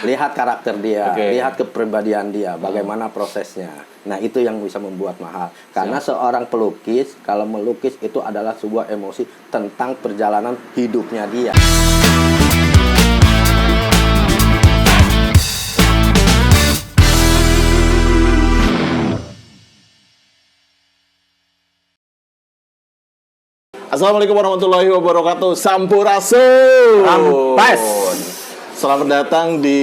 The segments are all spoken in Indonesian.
Lihat karakter dia, Oke. lihat kepribadian dia, bagaimana prosesnya. Nah, itu yang bisa membuat mahal. Karena seorang pelukis, kalau melukis itu adalah sebuah emosi tentang perjalanan hidupnya dia. Assalamualaikum warahmatullahi wabarakatuh. Sampurasun. Rampes. Selamat datang di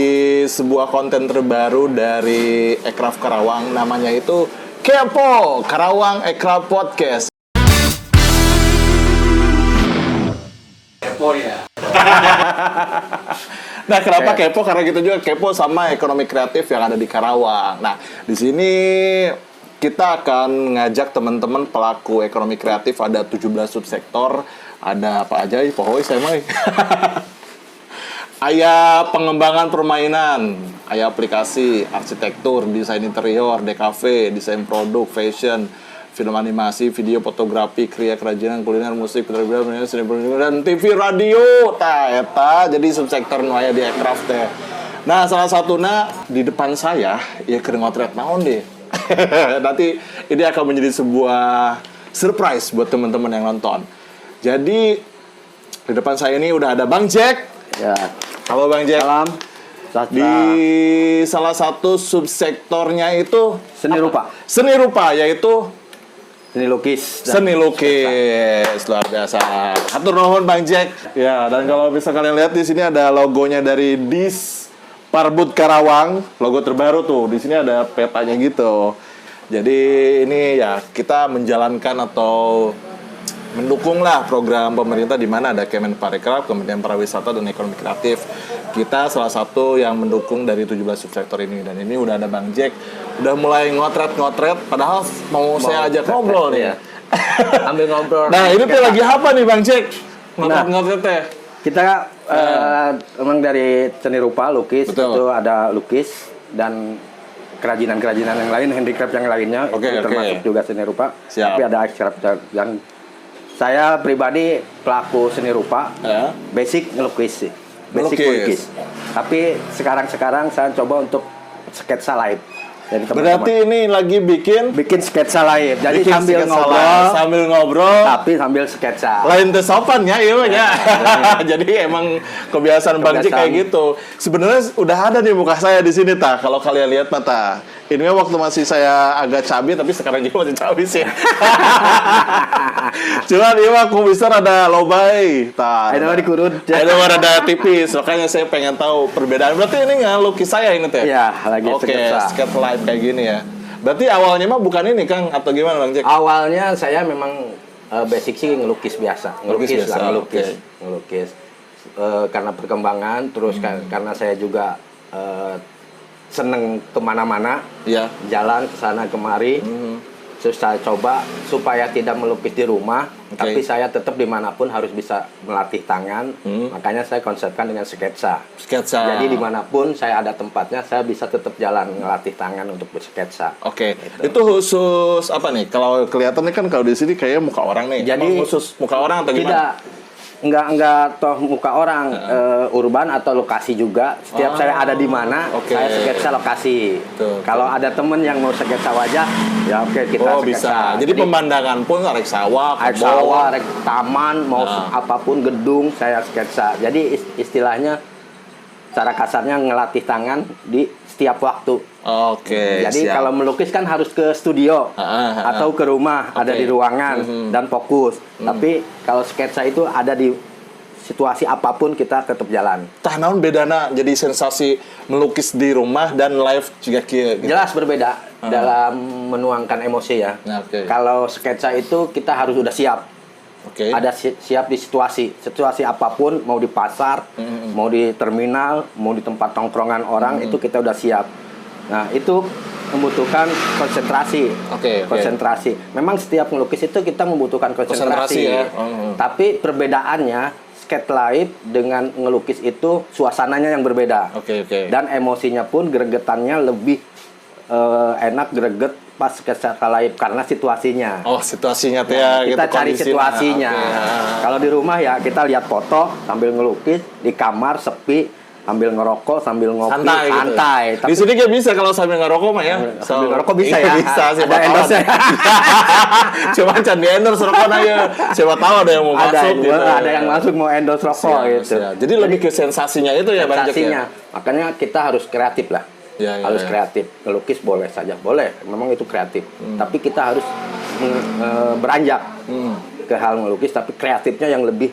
sebuah konten terbaru dari Ekraf Karawang. Namanya itu Kepo Karawang Ekraf Podcast. Kepo ya. Nah, kenapa kepo? Karena kita juga kepo sama ekonomi kreatif yang ada di Karawang. Nah, di sini kita akan ngajak teman-teman pelaku ekonomi kreatif, ada 17 subsektor, ada apa aja, pokoknya saya mah. Aya pengembangan permainan, aya aplikasi, arsitektur, desain interior, DKV, desain produk, fashion, film animasi, video, fotografi, kriya kerajinan, kuliner, musik, penerbitan, seni dan TV radio. Tah eta jadi subsektor nu aya di Ekraf teh. Nah, salah satunya di depan saya ya keur ngotret naon deh. Nanti ini akan menjadi sebuah surprise buat teman-teman yang nonton. Jadi di depan saya ini udah ada Bang Jack. Ya. Halo Bang Jack. Salam. Di salah satu subsektornya itu Seni rupa. Seni rupa, yaitu Seni lukis. seni lukis. Luar biasa. Hatur nuhun Bang Jack. Ya, dan kalau bisa kalian lihat di sini ada logonya dari Dis Parbud Karawang, logo terbaru tuh. Di sini ada petanya gitu. Jadi ini ya kita menjalankan atau mendukung lah program pemerintah di mana ada Kemenparekraf, Kementerian Pariwisata dan Ekonomi Kreatif. Kita salah satu yang mendukung dari 17 subsektor ini, dan ini udah ada Bang Jack, udah mulai ngotret padahal mau saya ajak ngobrol nih ya. Ambil ngobrol. Nah, ini tuh lagi apa nih Bang Jack? Ngotret teh. Kita memang dari seni rupa, lukis, Betul. itu ada lukis dan kerajinan-kerajinan yang lain, handicraft yang lainnya, Oke, itu oke. termasuk juga seni rupa. Siap. Tapi ada handicraft yang saya pribadi pelaku seni rupa, Ya. basic ngelukis sih, basic Melukis. melukis. Tapi sekarang saya coba untuk sketsa live. Jadi Berarti ini lagi bikin sketsa live. Jadi bikin sambil sketsa ngobrol, live, sambil ngobrol. tapi sambil sketsa. Lain teh sopan ya, iya mah ya. Jadi emang kebiasaan Bang Jack kayak gitu. Sebenarnya udah ada nih muka saya di sini tah. Kalau kalian lihat mata. Ini mah waktu masih saya agak cabi, tapi sekarang juga masih cabi sih. Cuman ini mah kumisan ada lobay. Tah. Itu mah dikurun. Itu mah ada tipis. Makanya saya pengen tahu perbedaan. Berarti ini nggak lukis saya ini teh. Iya, lagi Oke, sketsa. sketsa live kayak gini ya. Berarti awalnya mah bukan ini Kang atau gimana Bang Jack? Awalnya saya memang basic sih ngelukis biasa, Ngelukis biasa, ngelukis. Karena perkembangan, terus karena saya juga seneng kemana-mana, Iya. jalan ke sana kemari. Terus saya coba supaya tidak melukis di rumah, Oke. tapi saya tetap dimanapun harus bisa melatih tangan. Makanya saya konsepkan dengan sketsa. Sketsa. Jadi dimanapun saya ada tempatnya, saya bisa tetap jalan ngelatih tangan untuk bersketsa. Oke, Gitu. itu khusus apa nih? Kalau kelihatannya kan kalau di sini kayak muka orang nih. Jadi Emang khusus muka orang atau gimana? Enggak toh muka orang, urban atau lokasi juga. Setiap saya ada di mana, Oke. saya sketsa lokasi. Tuh, Kalau ada temen yang mau sketsa wajah, ya oke kita Oh sketsa. bisa. Jadi pemandangan pun rek sawah, air kebun. sawah, rek taman, mau Nah. apapun gedung saya sketsa. Jadi istilahnya cara kasarnya ngelatih tangan di setiap waktu. Oke. Jadi siap. kalau melukis kan harus ke studio atau ke rumah, ada Oke. di ruangan dan fokus. Tapi kalau sketsa itu ada di situasi apapun kita tetap jalan. Tah naon bedana jadi sensasi melukis di rumah dan live juga kieu gitu. Jelas berbeda dalam menuangkan emosi ya. Nah, oke. Kalau sketsa itu kita harus udah siap. Oke. Ada siap di situasi apapun, mau di pasar, mau di terminal, mau di tempat tongkrongan orang, itu kita udah siap. Nah, itu membutuhkan konsentrasi. Oke. Konsentrasi. Memang setiap melukis itu kita membutuhkan konsentrasi. Konsentrasi ya. Tapi perbedaannya sketch live dengan ngelukis itu suasananya yang berbeda. Oke. Dan emosinya pun gregetannya lebih enak greget pas sketsa live karena situasinya. Oh, situasinya teh ya Kita gitu, cari kondisinya. situasinya. Oke. Kalau di rumah ya kita lihat foto sambil ngelukis, di kamar sepi, sambil ngerokok, sambil ngopi, Santai gitu. santai. Di sini kayak bisa kalau sambil ngerokok mah ya. Sambil ngerokok bisa Iya, ya. bisa sih. Ada endorse-nya. Cuma can di endorse rokok aja. Siapa tahu ada yang mau masuk gitu. Ada yang masuk mau endorse rokok Siap, gitu. siap. Jadi lebih ke sensasinya itu ya Bang Jack Sensasinya. ya. Makanya kita harus kreatif lah. Ya, ya, harus ya. kreatif. Melukis boleh saja, boleh. Memang itu kreatif. Tapi kita harus beranjak ke hal melukis, tapi kreatifnya yang lebih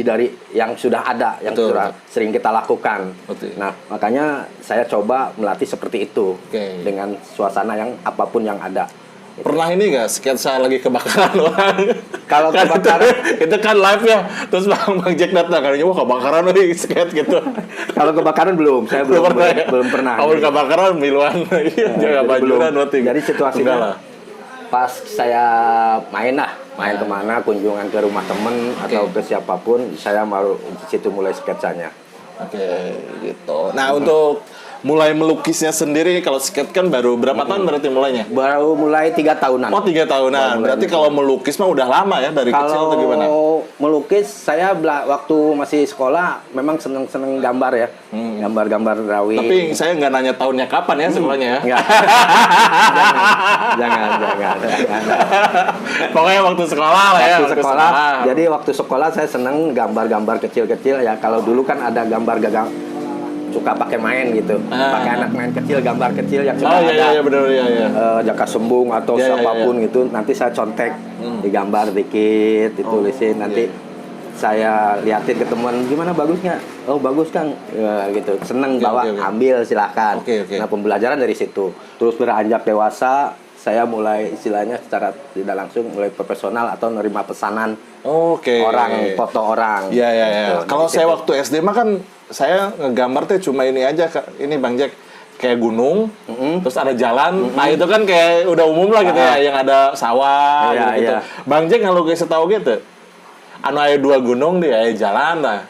dari yang sudah ada, yang Betul, sudah sering kita lakukan. Betul. Nah, makanya saya coba melatih seperti itu Oke. dengan suasana yang apapun yang ada. Pernah ini nggak sketsa lagi kebakaran orang? Kalau Kan kebakaran- itu kan live ya. Terus Bang Jack datang katanya wah kebakaran nih sketch gitu. Kalau kebakaran belum, saya belum ya? belum pernah. Awal kebakaran miluan. Iya, Jadi jangan bajuran belum. waktu. Jadi situasinya Enggak lah. pas saya main kemana, kunjungan ke rumah temen atau ke siapapun, saya baru di situ mulai sketsanya. Oke, gitu. Nah, untuk mulai melukisnya sendiri kalau skate kan baru berapa tahun berarti mulainya? Baru mulai 3 tahunan. Oh, 3 tahunan. Berarti kalau melukis mah udah lama ya dari kecil atau gimana? Kalau melukis, saya waktu masih sekolah memang seneng gambar ya, gambar-gambar drawing. Tapi saya nggak nanya tahunnya kapan ya sekolahnya ya. Enggak. jangan. Pokoknya waktu sekolah lah ya. Waktu sekolah. Jadi waktu sekolah saya seneng gambar-gambar kecil-kecil ya. Kalau dulu kan ada gambar gagang suka pakai main gitu, pakai anak main kecil, gambar kecil yang suka Oh ada iya benar iya. Jaka Sembung atau Iya, siapapun gitu, nanti saya contek, digambar dikit, ditulisin, nanti saya liatin ke teman, gimana bagus nggak? Oh bagus Kang, ya, gitu. Seneng bawa, ambil silakan. Oke. Nah pembelajaran dari situ, terus beranjak dewasa, saya mulai istilahnya secara tidak langsung mulai profesional atau nerima pesanan orang, foto orang. Iya. Gitu. Kalau saya waktu SD mah kan saya ngegambar tuh cuma ini aja Kak. Ini Bang Jack kayak gunung, terus ada jalan. Nah itu kan kayak udah umum lah gitu ya, yang ada sawah gitu. Bang Jack kalau gue setahu gitu, anu aya 2 gunung deh, aya jalan lah.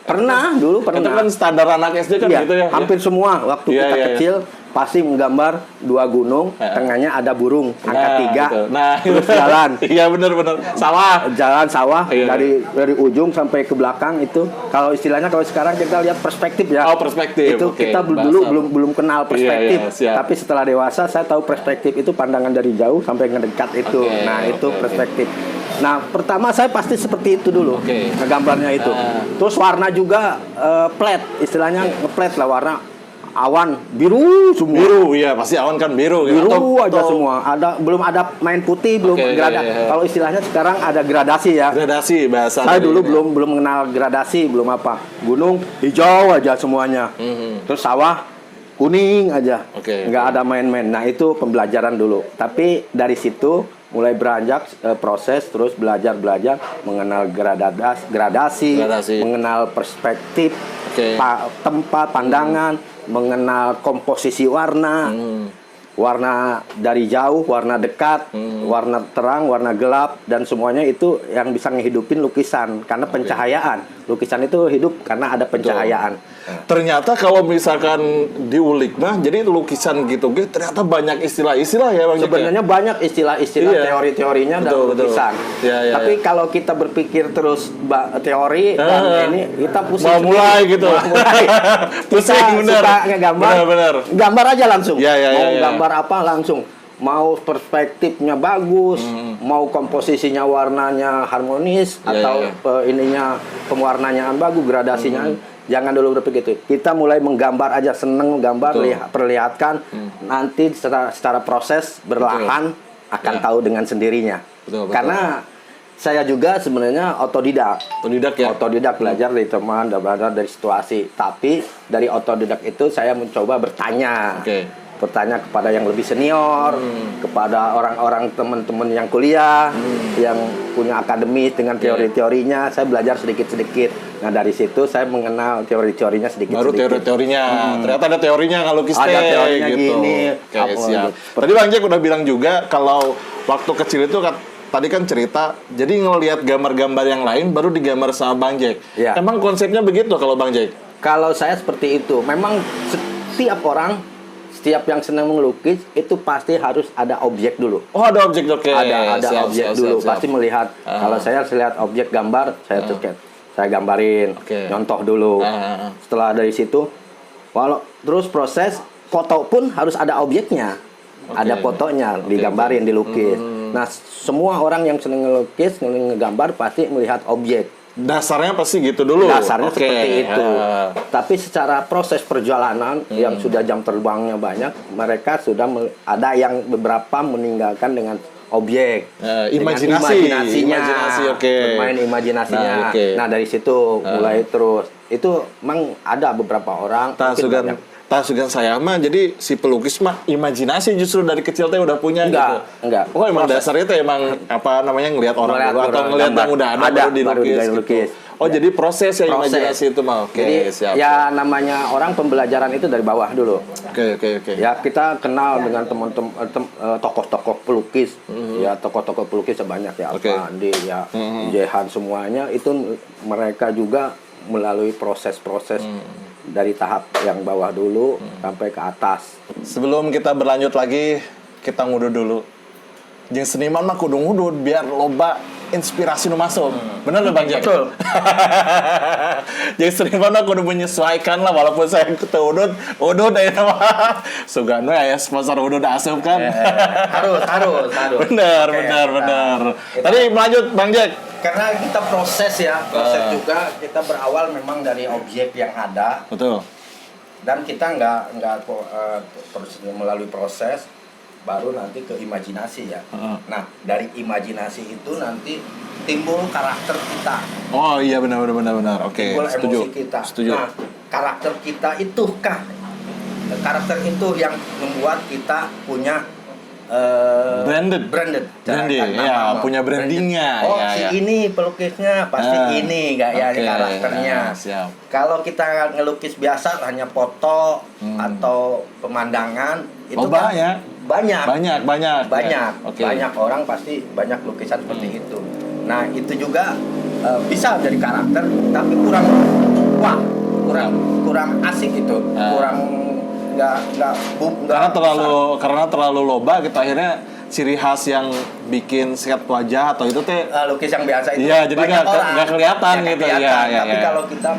Dulu pernah. Itu kan standar anak SD kan gitu ya. Hampir semua waktu kita kecil pasti menggambar 2 gunung, tengahnya ada burung, angka 3, gitu. Nah, terus jalan. Iya benar. Sawah. Jalan sawah Iya. dari ujung sampai ke belakang itu. Kalau istilahnya kalau sekarang kita lihat perspektif ya. Oh, perspektif. Itu Oke, kita dulu belum kenal perspektif. Siap. Tapi setelah dewasa saya tahu perspektif itu pandangan dari jauh sampai ngedekat itu. Itu perspektif. Nah, pertama saya pasti seperti itu dulu. Ngegambarnya itu. Terus warna juga flat, istilahnya ngeplat lah warna. Awan biru semua. Biru, iya pasti awan kan biru. Biru aja semua. Belum ada main putih, belum gradasi. Kalau istilahnya sekarang ada gradasi ya. Gradasi bahasa. Saya dulu belum mengenal gradasi, belum apa. Gunung hijau aja semuanya. Terus sawah kuning aja. Nggak ada main-main. Nah, itu pembelajaran dulu. Tapi dari situ mulai beranjak proses, terus belajar mengenal gradasi, mengenal perspektif, tempat pandangan, mengenal komposisi warna, warna dari jauh, warna dekat, warna terang, warna gelap, dan semuanya itu yang bisa ngehidupin lukisan karena pencahayaan. Lukisan itu hidup karena ada pencahayaan. Ternyata kalau misalkan diulik mah, jadi lukisan gitu, ternyata banyak istilah-istilah ya Bang. Sebenarnya banyak istilah-istilah, teori-teorinya dalam lukisan. Tapi kalau kita berpikir terus teori dan ini, kita pusing. Mau mulai gitu. Pusing bener. Suka ngegambar. Bener. Gambar aja langsung. Mau gambar apa langsung. Mau perspektifnya bagus, mau komposisinya warnanya harmonis atau ininya pewarnaan bagus, gradasinya. Jangan dulu berpikir itu. Kita mulai menggambar aja, seneng gambar, perlihatkan. Nanti secara proses berlahan akan tahu dengan sendirinya. Karena saya juga sebenarnya otodidak belajar dari teman, belajar dari situasi. Tapi dari otodidak itu saya mencoba bertanya. Bertanya kepada yang lebih senior, kepada orang-orang teman-teman yang kuliah, yang punya akademis dengan teori-teorinya, saya belajar sedikit-sedikit. Nah dari situ saya mengenal teori-teorinya sedikit-sedikit. Baru teori-teorinya, ternyata ada teorinya kalau lukis ada teorinya gitu. Gini. Siap. Tadi Bang Jack udah bilang juga kalau waktu kecil itu tadi kan cerita, jadi ngelihat gambar-gambar yang lain baru digambar sama Bang Jack. Emang konsepnya begitu kalau Bang Jack? Kalau saya seperti itu, memang setiap orang, setiap yang senang melukis itu pasti harus ada objek dulu. Oh, ada objek, Ada objek dulu. Pasti melihat. Kalau saya lihat objek gambar, saya gambarin, nyontoh dulu. Setelah dari situ, Terus proses foto pun harus ada objeknya. Ada fotonya, digambarin, dilukis. Nah, semua orang yang senang ngelukis, ngegambar pasti melihat objek. Dasarnya pasti gitu dulu. Dasarnya seperti itu. Tapi secara proses perjalanan yang sudah jam terbangnya banyak, mereka sudah ada yang beberapa meninggalkan dengan objek, imajinasinya, bermain imajinasinya. Nah, dari situ mulai terus. Itu memang ada beberapa orang. Tasugan saya mah jadi si pelukis mah imajinasi justru dari kecil teh udah punya enggak. Oh, emang dasarnya teh emang apa namanya ngelihat orang dulu atau ngelihat yang udah ada baru dilukis. Oh, jadi proses ya imajinasi itu mah. Jadi siap. Ya namanya orang pembelajaran itu dari bawah dulu. Oke. Ya kita kenal dengan teman-teman tokoh-tokoh pelukis. Ya tokoh-tokoh pelukis sebanyak ya Andi ya Jehan semuanya itu mereka juga melalui proses-proses dari tahap yang bawah dulu sampai ke atas. Sebelum kita berlanjut lagi, kita ngudud dulu. Jeung seniman mah kudu ngudud biar loba inspirasi nu masuk. Bener Bang Jack? Betul. Jeung seniman mah kudu menyesuaikan lah walaupun saya teu udud aya mah. Sugano aya sponsor udud asup kan. Harus. Bener. Tadi lanjut Bang Jack. Karena kita proses juga kita berawal memang dari objek yang ada. Betul. Dan kita nggak melalui proses baru nanti ke imajinasi ya. Nah, dari imajinasi itu nanti timbul karakter kita. Oh iya benar. Oke, timbul setuju. Emosi kita. Setuju. Nah, karakter kita karakter itu yang membuat kita punya branded ya, punya brandingnya. Ini pelukisnya pasti ini gayanya, karakternya. Siap. Kalau kita ngelukis biasa hanya foto atau pemandangan itu banyak orang pasti banyak lukisan seperti itu. Nah, itu juga bisa jadi karakter tapi kurang asik itu. Karena terlalu loba gitu akhirnya ciri khas yang bikin sikat wajah atau itu teh lukis yang biasa itu jadi nggak kelihatan gitu ya. Tapi kalau kita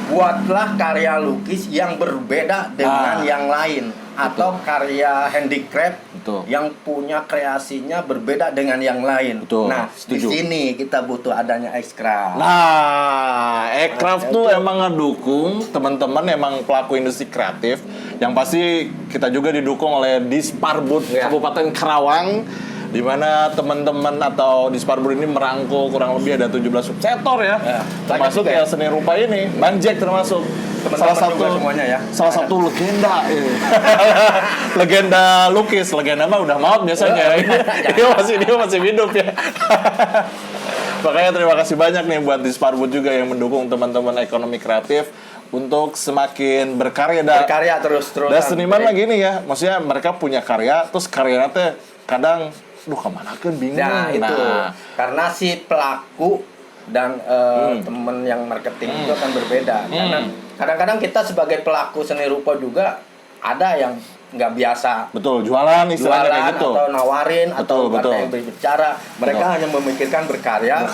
buatlah karya lukis yang berbeda dengan yang lain atau karya handicraft yang punya kreasinya berbeda dengan yang lain. Nah, di sini kita butuh adanya X-Craft. Nah, X-Craft tuh emang ngedukung teman-teman emang pelaku industri kreatif yang pasti kita juga didukung oleh Disparbud Kabupaten Karawang, di mana teman-teman atau Disparbud ini merangkul kurang lebih ada 17 subsektor ya. Termasuk ya seni rupa ini, Bang Jack termasuk salah satu legenda ini. Legenda lukis, legenda mah udah maut biasanya. Dia masih hidup ya. Makanya terima kasih banyak nih buat Disparbud juga yang mendukung teman-teman ekonomi kreatif untuk semakin berkarya terus. Dan seniman lagi nih ya, maksudnya mereka punya karya, terus karyanya teh kadang kemana kan bingung. Nah, itu karena si pelaku dan temen yang marketing itu akan berbeda. Karena kadang-kadang kita sebagai pelaku seni rupa juga ada yang nggak biasa. Betul, jualan istilahnya kayak gitu. Atau nawarin atau yang berbicara. Mereka hanya memikirkan berkarya.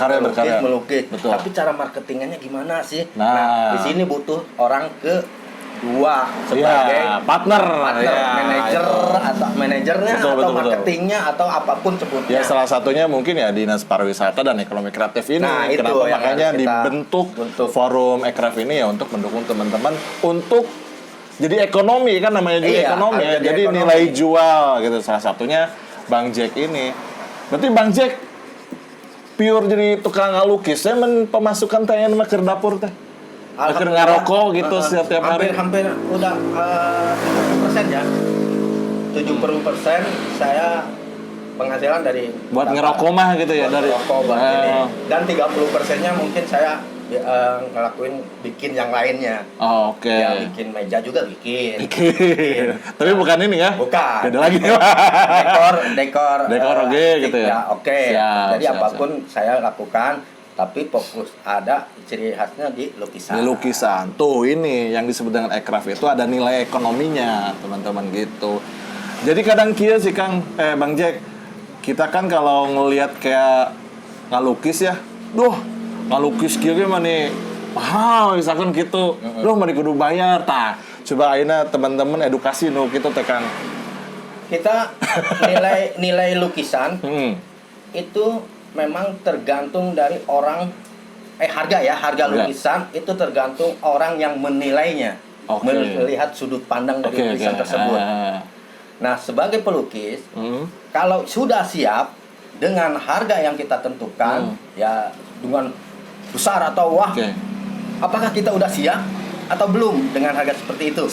Melukis. Tapi cara marketingnya gimana sih? Nah, di sini butuh orang kedua sebagai partner manajer atau manajernya atau marketingnya atau apapun sebutnya. Ya salah satunya mungkin ya Dinas Pariwisata dan Ekonomi Kreatif ini. Nah, kenapa makanya dibentuk forum Ekraf ini ya untuk mendukung teman-teman untuk jadi ekonomi kan namanya juga ekonomi ya. Jadi ekonomi. Nilai jual gitu salah satunya Bang Jack ini. Berarti Bang Jack pure jadi tukang ngalukis. Saya pemasukan tanya mah ke dapur teh. Akhir ngarokok gitu setiap hari. Hampir udah 70% ya. 70% saya penghasilan dari buat ngerokok mah gitu ya, dari rokok buat ini. Dan 30%-nya mungkin saya ngelakuin bikin yang lainnya. Oh, oke. Ya bikin meja juga bikin. Tapi bukan ini ya? Bukan. Beda lagi. Dekor oke gitu ya. Oke. Jadi apapun saya lakukan, tapi fokus ada ciri khasnya di lukisan. Di lukisan. Tuh ini yang disebut dengan Ekraf itu ada nilai ekonominya, teman-teman gitu. Jadi kadang kia sih Bang Jack, kita kan kalau ngelihat kayak ngalukis ya, ngalukis kia gimana nih mahal misalkan gitu, mah kudu bayar Coba ayeuna teman-teman edukasi nu kitu teh Kang. Kita nilai lukisan itu memang tergantung dari orang harga lukisan itu tergantung orang yang menilainya, melihat sudut pandang dari lukisan tersebut. Nah, sebagai pelukis, kalau sudah siap dengan harga yang kita tentukan, ya dengan besar atau apakah kita udah siap atau belum dengan harga seperti itu?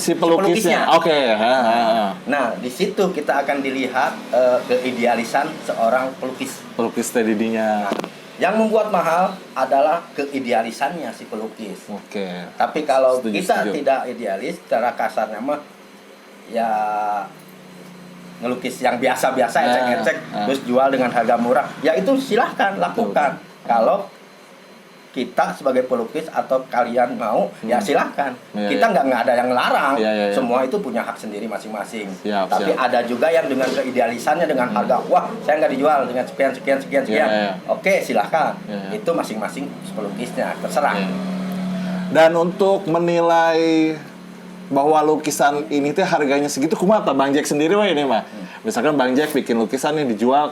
Si pelukisnya. Nah, di situ kita akan dilihat keidealisan seorang pelukis. Pelukis tadinya. Yang membuat mahal adalah keidealisannya si pelukis. Tapi kalau kita tidak idealis, secara kasarnya mah ya ngelukis yang biasa-biasa ecek-ecek terus jual dengan harga murah, ya itu silahkan lakukan. Kalau kita sebagai pelukis atau kalian mau, ya silahkan. Kita nggak ada yang larang. Semua itu punya hak sendiri masing-masing. Tapi ada juga yang dengan keidealisannya dengan harga, wah saya nggak dijual dengan sekian. Oke, silahkan. Itu masing-masing pelukisnya, terserah. Dan untuk menilai bahwa lukisan ini tuh harganya segitu, kumaha Bang Jack sendiri wah ini mah. Misalkan Bang Jack bikin lukisan nih dijual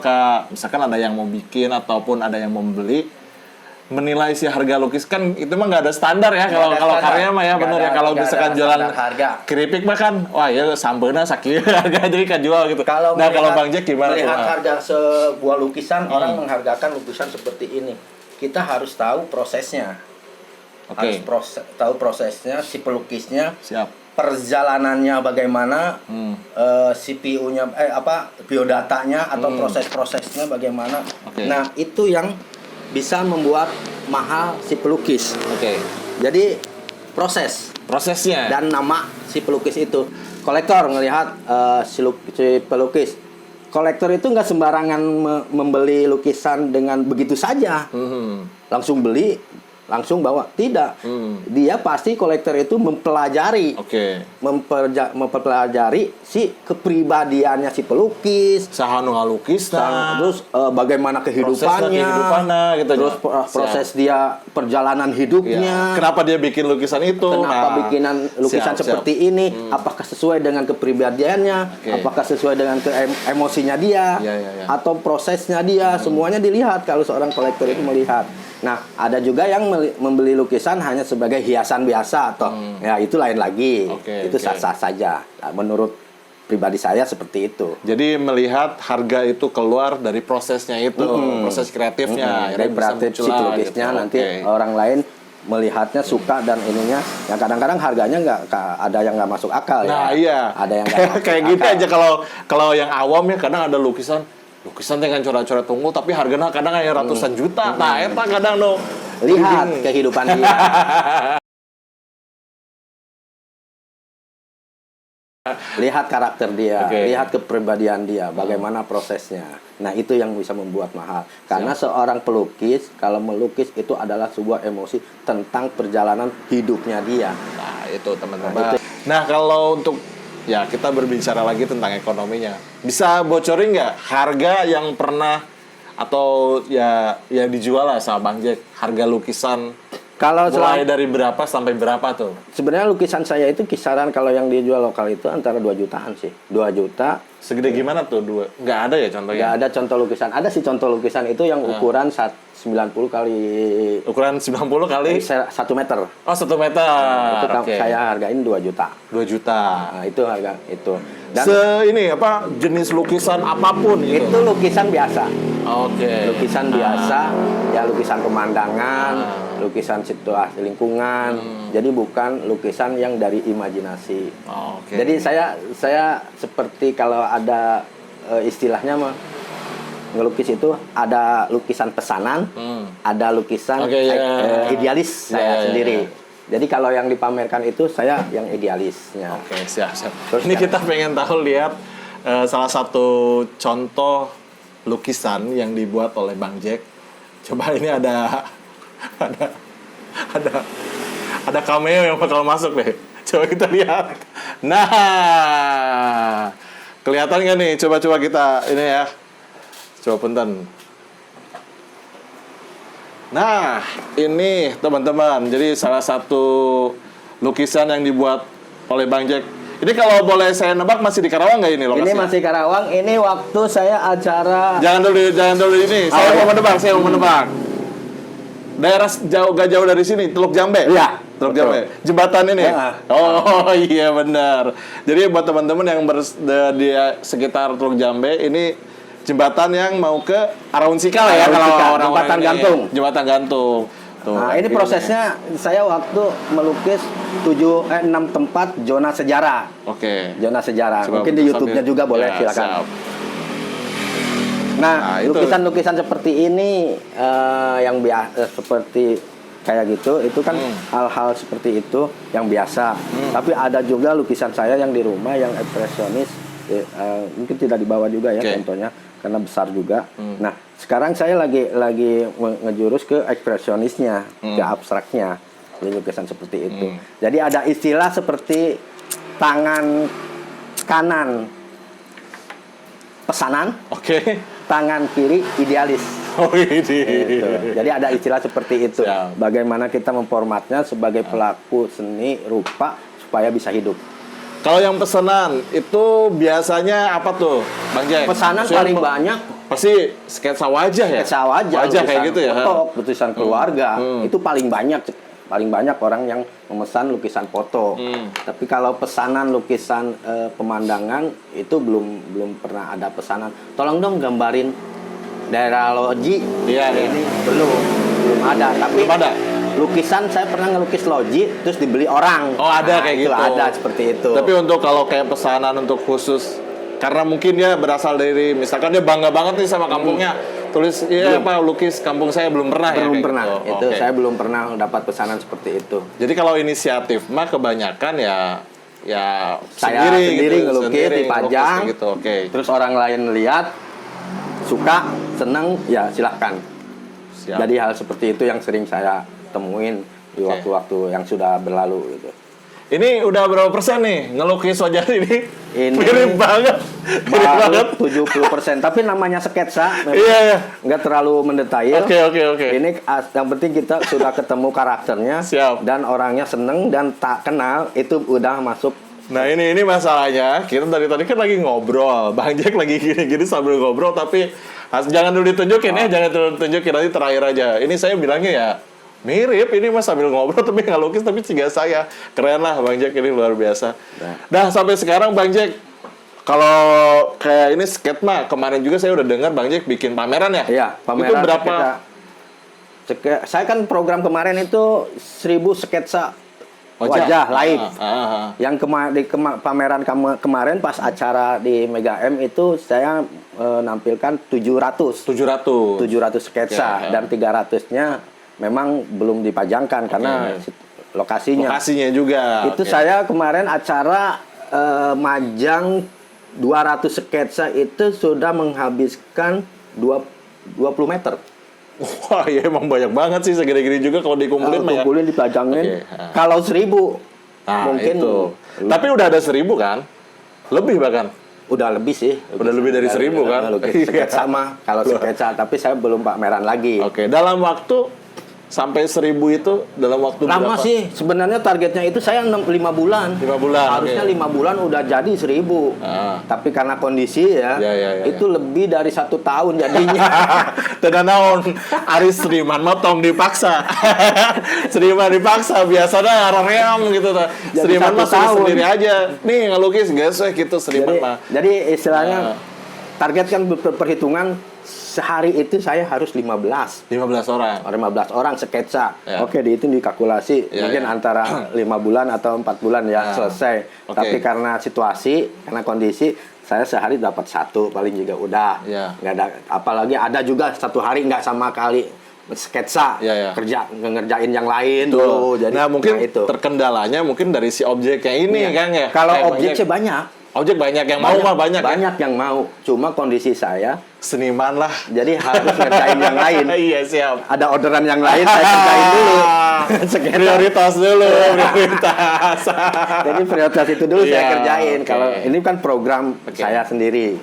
misalkan ada yang mau bikin ataupun ada yang mau beli, menilai si harga lukis kan itu mah nggak ada standar ya kalau karya mah ya benar ya. Kalau misalkan jualan keripik mah kan wah ya sampeuna sakieu harga jadi kan jual gitu. Kalau Bang Jack gimana? Melihat harga sebuah lukisan, orang menghargakan lukisan seperti ini. Kita harus tahu prosesnya. Harus tahu prosesnya si pelukisnya. Perjalanannya bagaimana, CPU-nya biodatanya atau proses-prosesnya bagaimana. Nah, itu yang bisa membuat mahal si pelukis. Jadi prosesnya dan nama si pelukis itu. Kolektor ngelihat si pelukis. Kolektor itu nggak sembarangan membeli lukisan dengan begitu saja. Langsung beli, langsung bawa. Tidak. Dia pasti kolektor itu mempelajari. Mempelajari si kepribadiannya si pelukis. Saha nu ngalukisna. Terus bagaimana kehidupannya. Gitu, terus proses dia perjalanan hidupnya. Kenapa dia bikin lukisan itu? Kenapa bikinan lukisan seperti ini? Apakah sesuai dengan kepribadiannya? Apakah sesuai dengan emosinya dia? Atau prosesnya dia? Semuanya dilihat kalau seorang kolektor itu melihat. Nah, ada juga yang membeli lukisan hanya sebagai hiasan biasa atau ya itu lain lagi. Itu sah-sah saja. Nah, menurut pribadi saya seperti itu. Jadi melihat harga itu keluar dari prosesnya itu, proses kreatifnya. Dari kreatif si pelukisnya gitu. Nanti orang lain melihatnya suka dan ininya. Yang kadang-kadang harganya ada yang nggak masuk akal. Nah, ya. Ada yang nggak kayak gitu aja kalau yang awam ya kadang ada lukisan dengan coret-coret unggul tapi harganya kadang kayak ratusan juta. Nah, eta kadang lihat kehidupan dia. Lihat karakter dia, lihat kepribadian dia, bagaimana prosesnya. Nah, itu yang bisa membuat mahal. Karena seorang pelukis, kalau melukis itu adalah sebuah emosi tentang perjalanan hidupnya dia. Nah, itu teman-teman. Nah, kalau untuk ya kita berbicara lagi tentang ekonominya. Bisa bocorin nggak harga yang pernah atau ya dijual lah sama Bang Jack, harga lukisan kalau mulai dari berapa sampai berapa tuh? Sebenarnya lukisan saya itu kisaran kalau yang dijual lokal itu antara 2 jutaan sih. 2 juta. Segede gimana tuh? Nggak ada ya contohnya? Nggak ada contoh lukisan. Ada sih contoh lukisan itu yang ukuran 90 kali... Ukuran 90 kali? 1 meter. Oh, 1 meter. Itu saya hargain 2 juta. 2 juta. Nah, itu harga itu. Dan jenis lukisan apapun gitu? Itu lukisan biasa. Lukisan biasa, ya lukisan pemandangan, lukisan situasi lingkungan. Jadi bukan lukisan yang dari imajinasi. Jadi saya seperti kalau ada istilahnya mah ngelukis itu ada lukisan pesanan, ada lukisan idealis saya sendiri. Jadi kalau yang dipamerkan itu saya yang idealisnya. Siap. Terus ini kita pengen tahu lihat salah satu contoh lukisan yang dibuat oleh Bang Jack. Coba ini ada cameo yang bakal masuk deh. Coba kita lihat. Nah, kelihatan nggak nih? Coba kita ini ya. Coba punten. Nah, ini teman-teman. Jadi salah satu lukisan yang dibuat oleh Bang Jack. Ini kalau boleh saya nebak masih di Karawang nggak ini lokasinya? Ini masih Karawang. Ini waktu saya acara. Jangan dulu ini. Saya mau menebak. Daerah gak jauh dari sini, Teluk Jambe. Iya. Teluk betul. Jambe. Jembatan ini. Ya. Oh iya benar. Jadi buat teman-teman yang di sekitar Teluk Jambe, ini jembatan yang mau ke Araun Sikal ya Araun kalau Sikal, orang-orang jembatan ini. gantung. Jembatan gantung. Tuh, Nah, ini prosesnya saya waktu melukis 6 tempat zona sejarah. Oke. Zona sejarah. Coba Mungkin di YouTube-nya sambil- juga boleh, Ya, silakan. siap. Nah, itu. lukisan-lukisan seperti ini yang biasa seperti kayak gitu, itu kan hal-hal seperti itu yang biasa. Tapi ada juga lukisan saya yang di rumah yang ekspresionis, mungkin tidak dibawa juga ya Oke. contohnya karena besar juga. Nah, sekarang saya lagi ngejurus ke ekspresionisnya, ke abstraknya, di lukisan seperti itu. Jadi ada istilah seperti tangan kanan pesanan, Oke. tangan kiri idealis. Oh ini. Gitu. Jadi ada istilah seperti itu. Siap. Bagaimana kita memformatnya sebagai pelaku seni rupa supaya bisa hidup. Kalau yang pesanan itu biasanya apa tuh, Bang Jack? Pesanan Maksudnya paling banyak pasti sketsa wajah ya? sketsa wajah, Wajah kayak gitu ya? foto, lukisan keluarga. Itu paling banyak orang yang memesan lukisan foto. Tapi kalau pesanan lukisan pemandangan itu belum pernah ada pesanan. Tolong dong gambarin daerah Loji. Iya, iya. Ini belum ada. Tapi Belum ada? lukisan saya pernah ngelukis Loji terus dibeli orang. Oh ada Nah, kayak itu gitu. ada seperti itu. Tapi untuk kalau kayak pesanan untuk khusus, karena mungkin dia berasal dari, misalkan dia bangga banget nih sama kampungnya, tulis iya apa lukis kampung saya belum pernah ya. belum kayak pernah. gitu. Itu Oke. saya belum pernah dapat pesanan seperti itu. Jadi kalau inisiatif mah kebanyakan ya Saya sendiri ngelukis, dipajang, ngelukis gitu. Oke. terus orang lain lihat, suka, senang, ya silahkan. Siap. Jadi hal seperti itu yang sering saya temuin di Oke. waktu-waktu yang sudah berlalu gitu. Ini udah berapa persen nih ngelukis wajah ini? Ini Mirip banget. Mirip banget. Baru 70%, tapi namanya sketsa, memang Iya, iya. nggak terlalu mendetail. Oke. Ini yang penting kita sudah ketemu karakternya, Siap. dan orangnya seneng dan tak kenal, itu udah masuk. Nah ini masalahnya, kita dari tadi kan lagi ngobrol, Bang Jack lagi gini-gini sambil ngobrol, tapi jangan dulu ditunjukin ya, jangan dulu ditunjukin, nanti terakhir aja. Ini saya bilangnya ya, mirip, ini mas sambil ngobrol tapi nggak lukis, tapi juga saya. Keren lah Bang Jack, ini luar biasa. Nah sampai sekarang Bang Jack, kalau kayak ini skate mah, kemarin juga saya udah dengar Bang Jack bikin pameran ya? Iya, pameran. Itu berapa? Saya kan program kemarin itu 1000 sketsa wajah live. Yang pameran kemarin pas acara di Mega M itu saya nampilkan 700 sketsa, Ya. dan 300-nya memang belum dipajangkan karena lokasinya. Lokasinya juga. Itu saya kemarin acara majang 200 sketsa itu sudah menghabiskan 20 meter. Wah, ya emang banyak banget sih, segede-gede juga kalau dikumpulin mah ya. Kumpulin dipajangin. Oke. Kalau 1000 Nah, mungkin itu. Tapi udah ada 1000 kan? Lebih bahkan. udah lebih sih. Udah lebih dari 1000 kan? Lukis sketsa mah kalau sketsa, tapi saya belum pameran lagi. Oke, dalam waktu sampai 1000 itu dalam waktu Lama berapa? sih, sebenarnya targetnya itu saya 5 bulan. 5 bulan. Harusnya oke. 5 bulan udah jadi 1000. Ah. Tapi karena kondisi ya, Ya. itu lebih dari 1 tahun jadinya. Tidak naon, Aris Seniman motong dipaksa. Seniman dipaksa, biasanya ream gitu. Jadi Seniman 1 mah suruh tahun. sendiri aja. Nih ngelukis guys, gitu Seniman mah. Jadi istilahnya target kan perhitungan sehari itu saya harus 15 orang. 15 orang sketsa. Ya. Oke, dihitung dikalkulasi. Ya, mungkin ya. antara 5 bulan atau 4 bulan ya selesai. Oke. Tapi karena situasi, karena kondisi, saya sehari dapat 1 paling juga udah. Ya. Nggak ada, apalagi ada juga 1 hari nggak sama kali sketsa, Ya. ngerjain yang lain dulu. Jadi Nah mungkin itu. terkendalanya mungkin dari si objeknya ini kan ya. Kalau Kayak objek Bang sih Jack. banyak. Objek banyak yang mau mah banyak. Ya? Banyak yang mau. Cuma kondisi saya, Seniman lah. jadi harus ngerjain yang lain. Iya siap. Ada orderan yang lain, saya kerjain dulu. Sketsa. Prioritas dulu, prioritas. Jadi prioritas itu dulu saya Iya, kerjain. oke. Kalau ini kan program saya sendiri.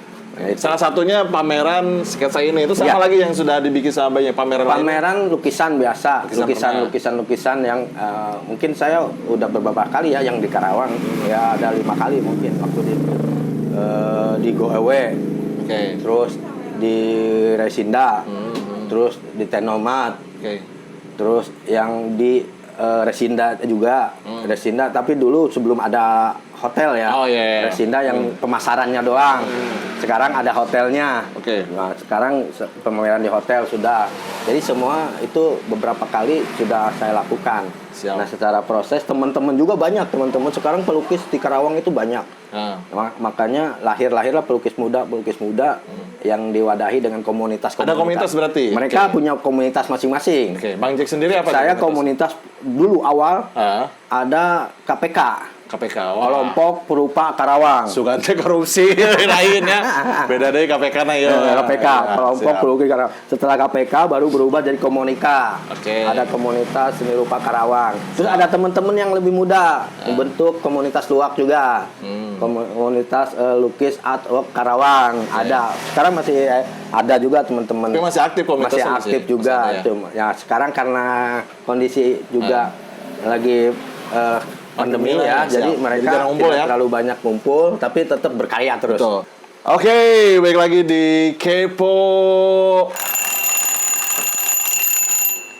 Salah satunya pameran sketsa ini. Itu sama Ya. lagi yang sudah dibikin sama banyak pameran lain. Pameran lukisan biasa, lukisan yang mungkin saya udah beberapa kali ya yang di Karawang, ya ada 5 kali mungkin waktu di Go Away, terus di Resinda, terus di Tenomat, terus yang di Resinda juga, Resinda tapi dulu sebelum ada hotel ya, Resinda yang pemasarannya doang. Sekarang ada hotelnya. Nah, sekarang pameran di hotel sudah. Jadi semua itu beberapa kali sudah saya lakukan. Nah, secara proses teman-teman juga banyak, teman-teman sekarang pelukis di Karawang itu banyak. Makanya lahirlah pelukis muda yang diwadahi dengan komunitas. Ada komunitas berarti? Mereka punya komunitas masing-masing. Bang Jack sendiri apa? Saya komunitas dulu awal ada KPK. Kelompok Perupa Karawang. Sugante korupsi lainnya. Beda dari KPK nah ya. KPK, kelompok Perupa Karawang. Setelah KPK baru berubah jadi Komunika. Ada komunitas seni rupa Karawang. Terus ada teman-teman yang lebih muda membentuk komunitas luak juga. Komunitas lukis artwork Karawang ada. Sekarang masih ada juga teman-teman. Tapi masih aktif komunitasnya. Masih aktif juga. Ya sekarang karena kondisi juga lagi pandemi ya, jadi mereka tidak terlalu banyak kumpul, tapi tetap berkarya terus. Oke, baik lagi di Kepo.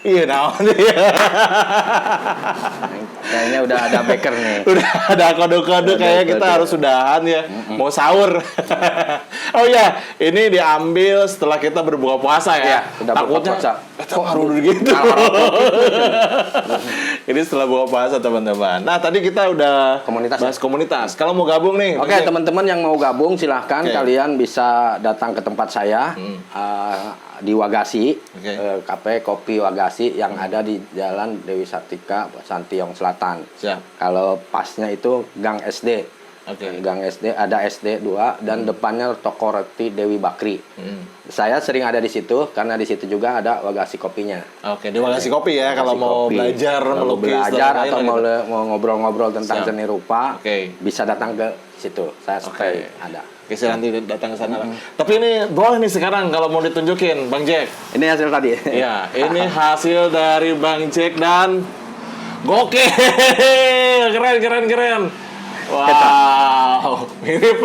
Iya, kayaknya udah ada backer nih. Udah ada kode-kode kayaknya kita harus sudahan ya. Mau sahur. Oh iya, ini diambil setelah kita berbuka puasa ya. Sudah berbuka puasa. Kok harus gitu? Ini setelah buka puasa teman-teman. Nah, tadi kita udah bahas komunitas. Kalau mau gabung nih. Oke, teman-teman yang mau gabung silahkan kalian bisa datang ke tempat saya di Wagasi, KP Kopi Wagasi yang ada di Jalan Dewi Sartika, Santiong Selatan. Kalau pasnya itu Gang SD. Gang SD ada SD 2 dan depannya toko roti Dewi Bakri. Saya sering ada di situ karena di situ juga ada Wagasi kopinya. Di Wagasi kopi ya kalau mau belajar melukis atau mau ngobrol-ngobrol tentang seni rupa, bisa datang ke situ. Saya stay ada. Saya nanti datang ke sana. Tapi ini boleh nih sekarang kalau mau ditunjukin Bang Jack. Ini hasil tadi. Iya, ini hasil dari Bang Jack dan gokil. Keren. Wow, mirip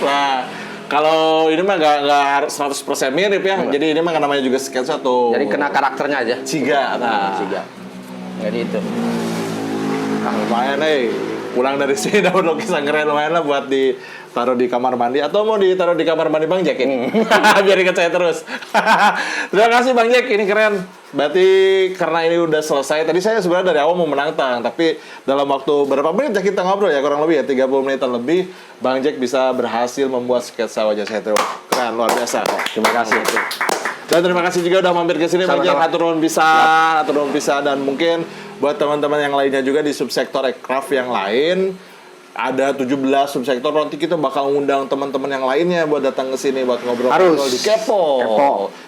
lah. Kalau ini mah nggak harus 100% mirip ya. Jadi ini mah namanya juga sketsa tuh. Jadi kena karakternya aja. Ciga. Ciga. Jadi itu. Lumayan pulang dari sini dapat lukisan keren lumayan lah buat ditaruh di kamar mandi atau mau ditaruh di kamar mandi Bang Jack biar ingat saya terus. Terima kasih Bang Jack, ini keren. Berarti karena ini udah selesai, tadi saya sebenarnya dari awal mau menantang, tapi dalam waktu berapa menit kita ngobrol ya, kurang lebih ya 30 menitan lebih, Bang Jack bisa berhasil membuat sketsa wajah saya itu keren, luar biasa. Terima kasih. Dan terima kasih juga udah mampir ke sini Bang Jack, atur nuhun bisa, dan mungkin buat teman-teman yang lainnya juga di subsektor aircraft yang lain, ada 17 subsektor, nanti kita bakal ngundang teman-teman yang lainnya buat datang ke sini buat ngobrol-ngobrol di Kepo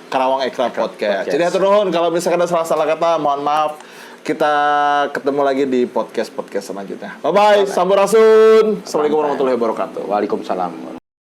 Karawang Aircraft Podcast. Jadi atur nuhun, kalau misalkan ada salah kata mohon maaf. Kita ketemu lagi di podcast selanjutnya. Bye bye. Sampurasun. Assalamualaikum warahmatullahi wabarakatuh. Waalaikumsalam.